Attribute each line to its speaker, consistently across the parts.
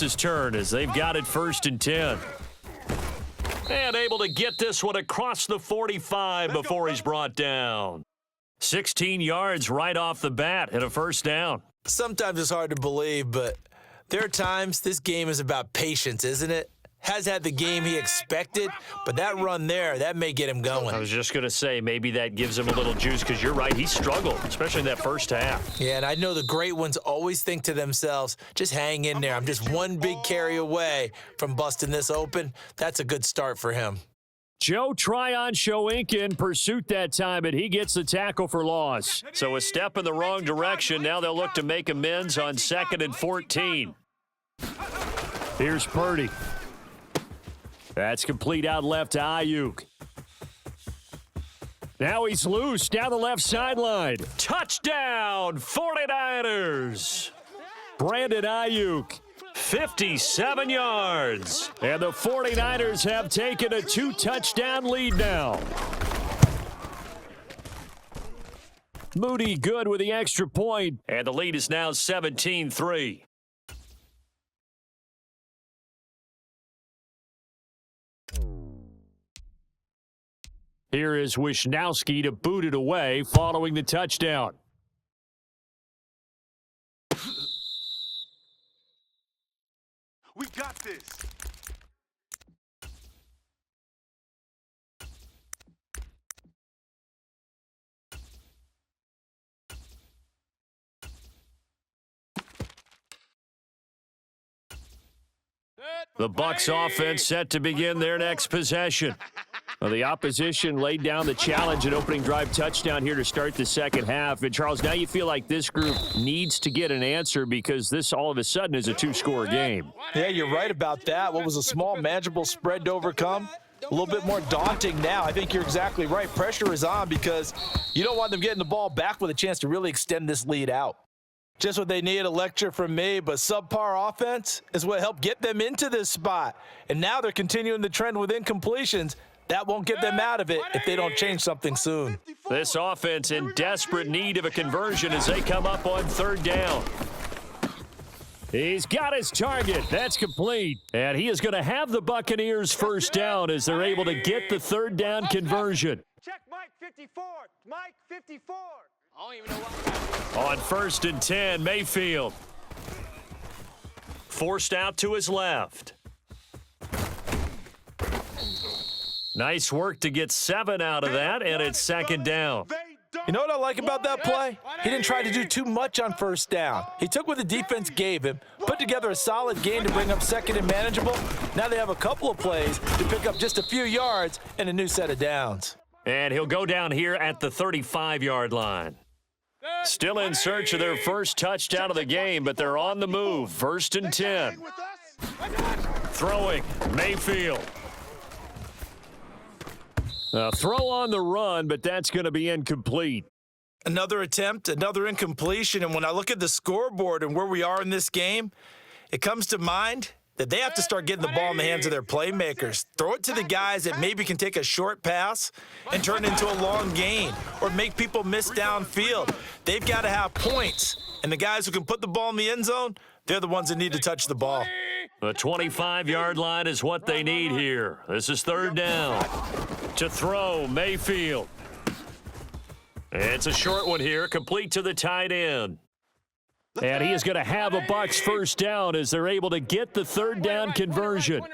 Speaker 1: His turn as they've got it 1st and 10. And able to get this one across the 45 before he's brought down. 16 yards right off the bat and a 1st down.
Speaker 2: Sometimes it's hard to believe, but there are times this game is about patience, isn't it? Has had the game he expected, but that run there, that may get him going.
Speaker 1: I was just going to say, maybe that gives him a little juice because you're right, he struggled, especially in that 1st half.
Speaker 2: Yeah, and I know the great ones always think to themselves, just hang in there. I'm just one big carry away from busting this open. That's a good start for him.
Speaker 1: Joe Tryon-Shoink in pursuit that time, and he gets the tackle for loss. So a step in the wrong direction. Now they'll look to make amends on 2nd and 14. Here's Purdy. That's complete out left to Ayuk. Now he's loose down the left sideline. Touchdown, 49ers. Brandon Ayuk, 57 yards. And the 49ers have taken a 2-touchdown lead now. Moody good with the extra point. And the lead is now 17-3. Here is Wishnowski to boot it away following the touchdown.
Speaker 3: We got this.
Speaker 1: The Bucs offense set to begin their next possession. Well, the opposition laid down the challenge and opening drive touchdown here to start the 2nd half. And, Charles, now you feel like this group needs to get an answer because this all of a sudden is a 2-score game.
Speaker 2: Yeah, you're right about that. What was a small, manageable spread to overcome? A little bit more daunting now. I think you're exactly right. Pressure is on because you don't want them getting the ball back with a chance to really extend this lead out. Just what they need, a lecture from me, but subpar offense is what helped get them into this spot. And now they're continuing the trend with incompletions. That won't get them out of it if they don't change something soon.
Speaker 1: This offense in desperate need of a conversion as they come up on 3rd down. He's got his target. That's complete. And he is going to have the Buccaneers 1st down as they're able to get the 3rd down conversion.
Speaker 4: Check Mike 54. Mike 54. I don't even know
Speaker 1: what. On 1st and 10, Mayfield. Forced out to his left. Nice work to get 7 out of that, and it's 2nd down.
Speaker 2: You know what I like about that play? He didn't try to do too much on 1st down. He took what the defense gave him, put together a solid game to bring up 2nd and manageable. Now they have a couple of plays to pick up just a few yards and a new set of downs.
Speaker 1: And he'll go down here at the 35-yard line. Still in search of their 1st touchdown of the game, but they're on the move. 1st and 10. Throwing, Mayfield. Throw on the run, but that's going to be incomplete.
Speaker 2: Another attempt, another incompletion, and when I look at the scoreboard and where we are in this game, it comes to mind that they have to start getting the ball in the hands of their playmakers. Throw it to the guys that maybe can take a short pass and turn it into a long gain or make people miss downfield. They've got to have points, and the guys who can put the ball in the end zone, they're the ones that need to touch the ball.
Speaker 1: The 25-yard line is what they need here. This is 3rd down. To throw, Mayfield. It's a short one here, complete to the tight end. And he is going to have a Bucs 1st down as they're able to get the 3rd down conversion.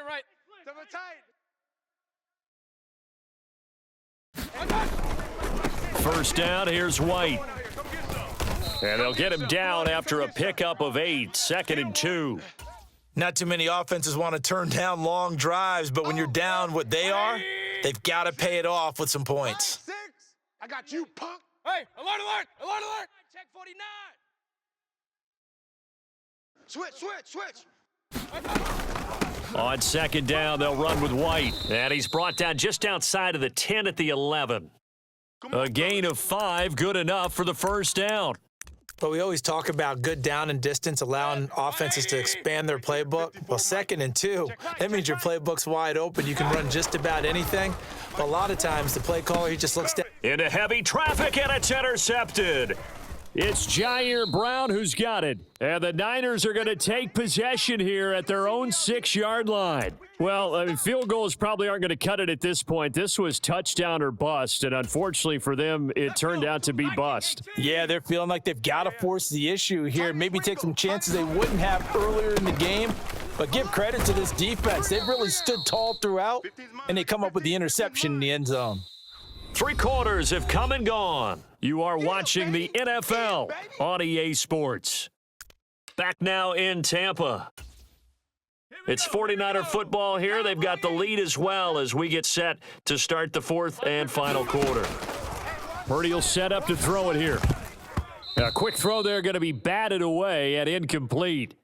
Speaker 1: 1st down, here's White. And they'll get him down after a pickup of 8, 2nd and 2.
Speaker 2: Not too many offenses want to turn down long drives, but when you're down what they are, they've got to pay it off with some points.
Speaker 4: I got you, punk. Hey, alert, alert, alert, alert. Check 49. Switch.
Speaker 1: On 2nd down, they'll run with White. And he's brought down just outside of the 10 at the 11. A gain of 5, good enough for the 1st down.
Speaker 2: But we always talk about good down and distance, allowing offenses to expand their playbook. Well, 2nd and 2, that means your playbook's wide open. You can run just about anything. But a lot of times, the play caller, he just looks down.
Speaker 1: Into heavy traffic, and it's intercepted. It's Jair Brown who's got it. And the Niners are going to take possession here at their own 6-yard line. Well, I mean, field goals probably aren't going to cut it at this point. This was touchdown or bust, and unfortunately for them, it turned out to be bust.
Speaker 2: Yeah, they're feeling like they've got to force the issue here, maybe take some chances they wouldn't have earlier in the game. But give credit to this defense. They've really stood tall throughout, and they come up with the interception in the end zone.
Speaker 1: 3 quarters have come and gone. You are watching the NFL on EA Sports. Back now in Tampa. It's 49er football here. They've got the lead as well as we get set to start the 4th and final quarter. Purdy will set up to throw it here. A quick throw there going to be batted away and incomplete.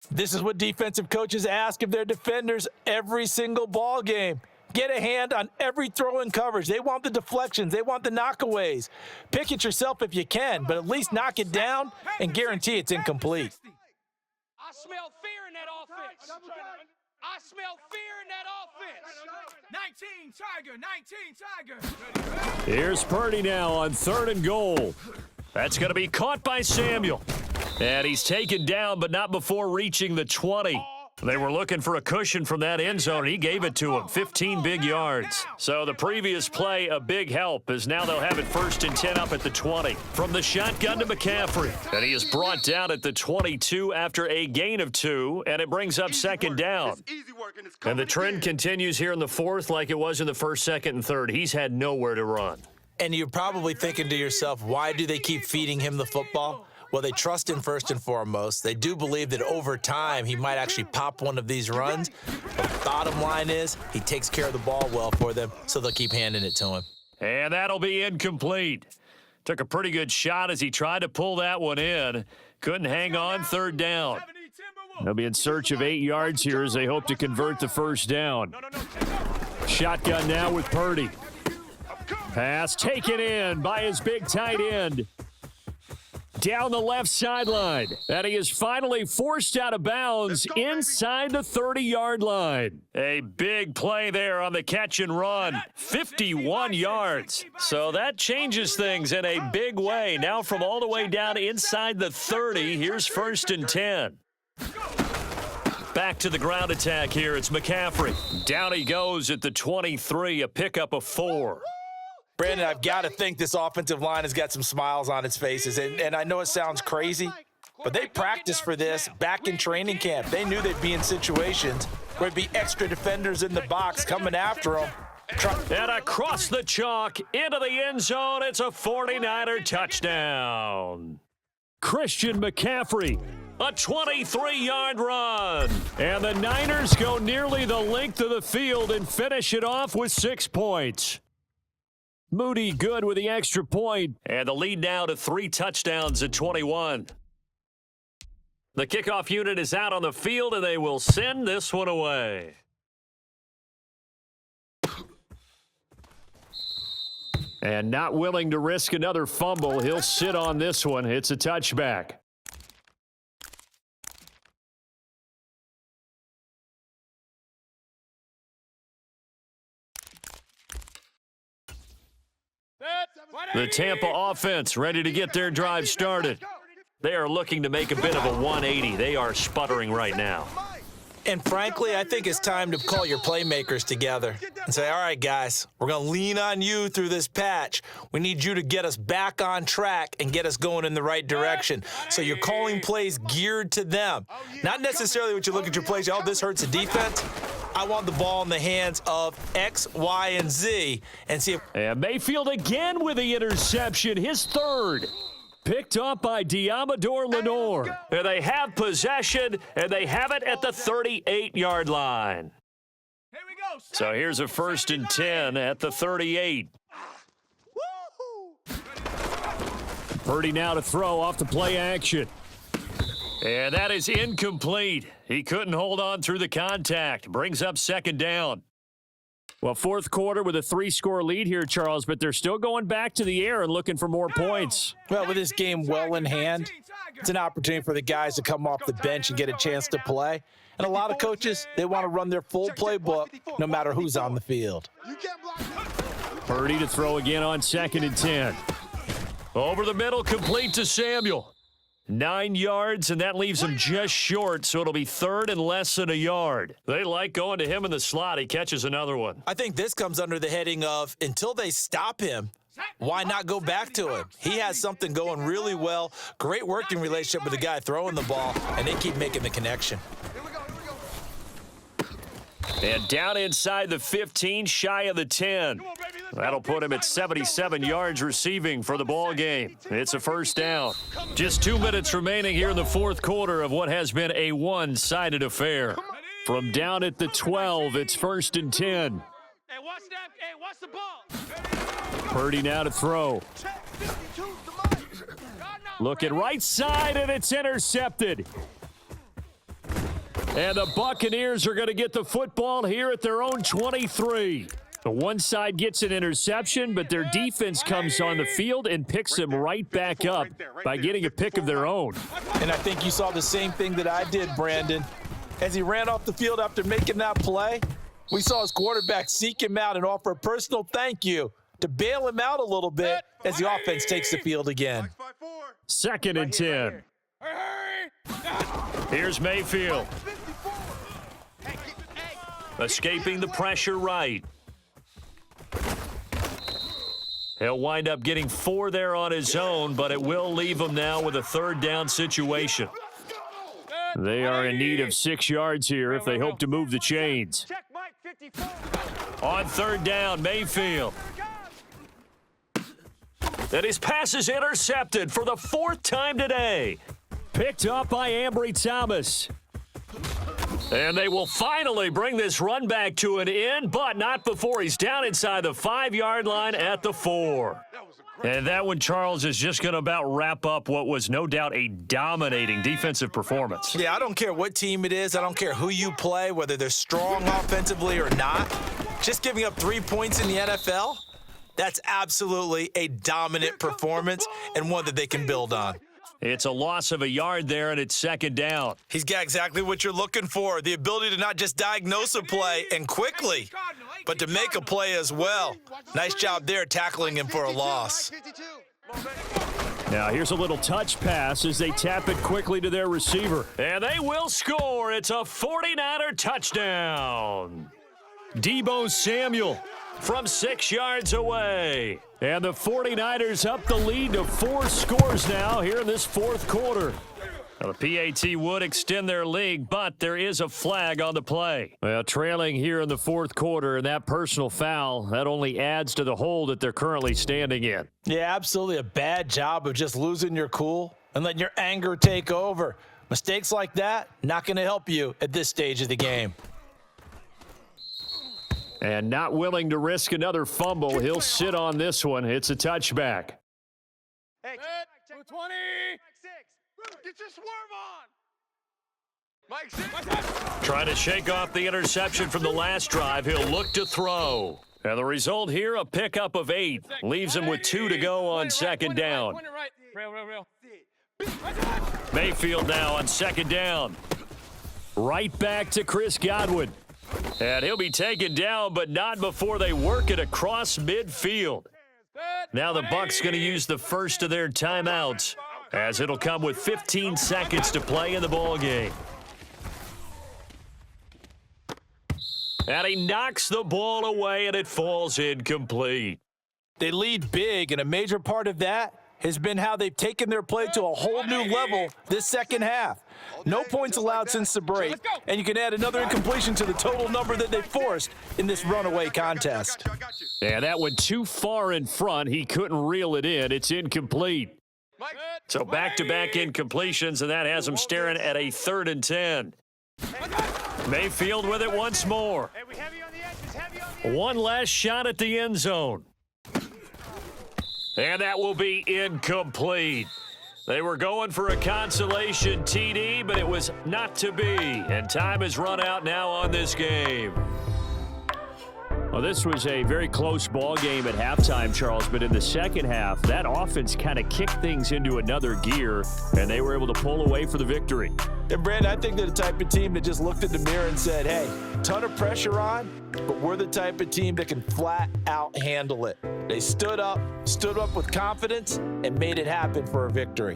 Speaker 2: This is what defensive coaches ask of their defenders every single ball game. Get a hand on every throw in coverage. They want the deflections. They want the knockaways. Pick it yourself if you can, but at least knock it down and guarantee it's incomplete.
Speaker 4: I smell fear in that offense. I smell fear in that offense. 19 Tiger.
Speaker 1: Here's Purdy now on 3rd and goal. That's going to be caught by Samuel. And he's taken down, but not before reaching the 20. They were looking for a cushion from that end zone, and he gave it to him, 15 big yards. So the previous play, a big help, as now they'll have it 1st and 10 up at the 20. From the shotgun to McCaffrey, and he is brought down at the 22 after a gain of 2, and it brings up 2nd down. And the trend continues here in the 4th like it was in the 1st, 2nd, and 3rd. He's had nowhere to run.
Speaker 2: And you're probably thinking to yourself, why do they keep feeding him the football? Well, they trust him first and foremost. They do believe that over time he might actually pop one of these runs. But the bottom line is he takes care of the ball well for them, so they'll keep handing it to him.
Speaker 1: And that'll be incomplete. Took a pretty good shot as he tried to pull that one in. Couldn't hang on, 3rd down. They'll be in search of 8 yards here as they hope to convert the 1st down. Shotgun now with Purdy. Pass taken in by his big tight end. Down the left sideline. And he is finally forced out of bounds inside the 30-yard line. A big play there on the catch and run. 51 yards. So that changes things in a big way. Now from all the way down inside the 30, here's 1st and 10. Back to the ground attack here. It's McCaffrey. Down he goes at the 23, a pickup of 4.
Speaker 2: Brandon, I've got to think this offensive line has got some smiles on its faces. And I know it sounds crazy, but they practiced for this back in training camp. They knew they'd be in situations where there'd be extra defenders in the box coming after them.
Speaker 1: And across the chalk into the end zone, it's a 49er touchdown. Christian McCaffrey, a 23-yard run. And the Niners go nearly the length of the field and finish it off with 6 points. Moody good with the extra point. And the lead now to 3 touchdowns at 21. The kickoff unit is out on the field, and they will send this one away. And not willing to risk another fumble, he'll sit on this one. It's a touchback. The Tampa offense ready to get their drive started. They are looking to make a bit of a 180. They are sputtering right now.
Speaker 2: And frankly, I think it's time to call your playmakers together and say, all right, guys, we're going to lean on you through this patch. We need you to get us back on track and get us going in the right direction. So you're calling plays geared to them. Not necessarily what you look at your plays, oh, this hurts the defense. I want the ball in the hands of X, Y, and Z and see if...
Speaker 1: And Mayfield again with the interception, his 3rd. Picked up by Diamador Lenore. And they have possession, and they have it at the 38-yard line.
Speaker 4: Here we go.
Speaker 1: So here's a 1st and 10 at the 38. Purdy now to throw off the play action. And that is incomplete. He couldn't hold on through the contact. Brings up 2nd down. Well, 4th quarter with a 3-score lead here, Charles, but they're still going back to the air and looking for more points.
Speaker 2: Well, with this game well in hand, it's an opportunity for the guys to come off the bench and get a chance to play. And a lot of coaches, they want to run their full playbook no matter who's on the field.
Speaker 1: Purdy to throw again on 2nd and 10. Over the middle, complete to Samuel. 9 yards, and that leaves him just short, so it'll be third and less than a yard. They like going to him in the slot. He catches another one.
Speaker 2: I think this comes under the heading of until they stop him, why not go back to him? He has something going really well. Great working relationship with the guy throwing the ball, and they keep making the connection.
Speaker 1: And down inside the 15, shy of the 10. That'll put him at 77 yards receiving for the ball game. It's a first down. Just 2 minutes remaining here in the fourth quarter of what has been a one-sided affair. From down at the 12, it's first and 10.
Speaker 4: Hey, watch the ball.
Speaker 1: Purdy now to throw. Looking right side, and it's intercepted. And the Buccaneers are going to get the football here at their own 23. The one side gets an interception, but their defense comes on the field and picks them right back up by getting a pick of their own.
Speaker 2: And I think you saw the same thing that I did, Brandon. As he ran off the field after making that play, we saw his quarterback seek him out and offer a personal thank you to bail him out a little bit as the offense takes the field again.
Speaker 1: Second and 10. Here's Mayfield. Escaping the pressure right. He'll wind up getting 4 there on his own, but it will leave him now with a third down situation. They are in need of 6 yards here if they hope to move the chains. On third down, Mayfield. And his pass is intercepted for the 4th time today. Picked up by Ambry Thomas. And they will finally bring this run back to an end, but not before he's down inside the 5-yard line at the 4. And that one, Charles, is just going to about wrap up what was no doubt a dominating defensive performance.
Speaker 2: Yeah, I don't care what team it is. I don't care who you play, whether they're strong offensively or not. Just giving up 3 points in the NFL, that's absolutely a dominant performance and one that they can build on.
Speaker 1: It's a loss of a yard there, and it's second down.
Speaker 2: He's got exactly what you're looking for, the ability to not just diagnose a play and quickly, but to make a play as well. Nice job there tackling him for a loss.
Speaker 1: Now here's a little touch pass as they tap it quickly to their receiver. And they will score. It's a 49er touchdown. Deebo Samuel from 6 yards away. And the 49ers up the lead to 4 scores now here in this fourth quarter. Now, the PAT would extend their lead, but there is a flag on the play. Well, trailing here in the fourth quarter, and that personal foul, that only adds to the hole that they're currently standing in.
Speaker 2: Yeah, absolutely a bad job of just losing your cool and letting your anger take over. Mistakes like that, not going to help you at this stage of the game.
Speaker 1: And not willing to risk another fumble, he'll sit on this one. It's a touchback.
Speaker 4: Hey, 220. Get your swerve on. Mike 6.
Speaker 1: Trying to shake off the interception from the last drive. He'll look to throw. And the result here, a pickup of 8. Leaves him with 2 to go on second down. Mayfield now on second down. Right back to Chris Godwin. And he'll be taken down, but not before they work it across midfield. Now the Bucs going to use the first of their timeouts, as it'll come with 15 seconds to play in the ball game. And he knocks the ball away, and it falls incomplete.
Speaker 2: They lead big, and a major part of that has been how they've taken their play to a whole new level this second half. No points allowed since the break, and you can add another incompletion to the total number that they forced in this runaway contest.
Speaker 1: Yeah, that went too far in front. He couldn't reel it in. It's incomplete. So back-to-back incompletions, and that has him staring at a 3rd and 10. Mayfield with it once more. One last shot at the end zone. And that will be incomplete. They were going for a consolation TD, but it was not to be. And time has run out now on this game. Well, this was a very close ball game at halftime, Charles, but in the second half, that offense kind of kicked things into another gear, and they were able to pull away for the victory.
Speaker 2: And Brandon, I think they're the type of team that just looked in the mirror and said, hey, ton of pressure on, but we're the type of team that can flat out handle it. They stood up with confidence, and made it happen for a victory.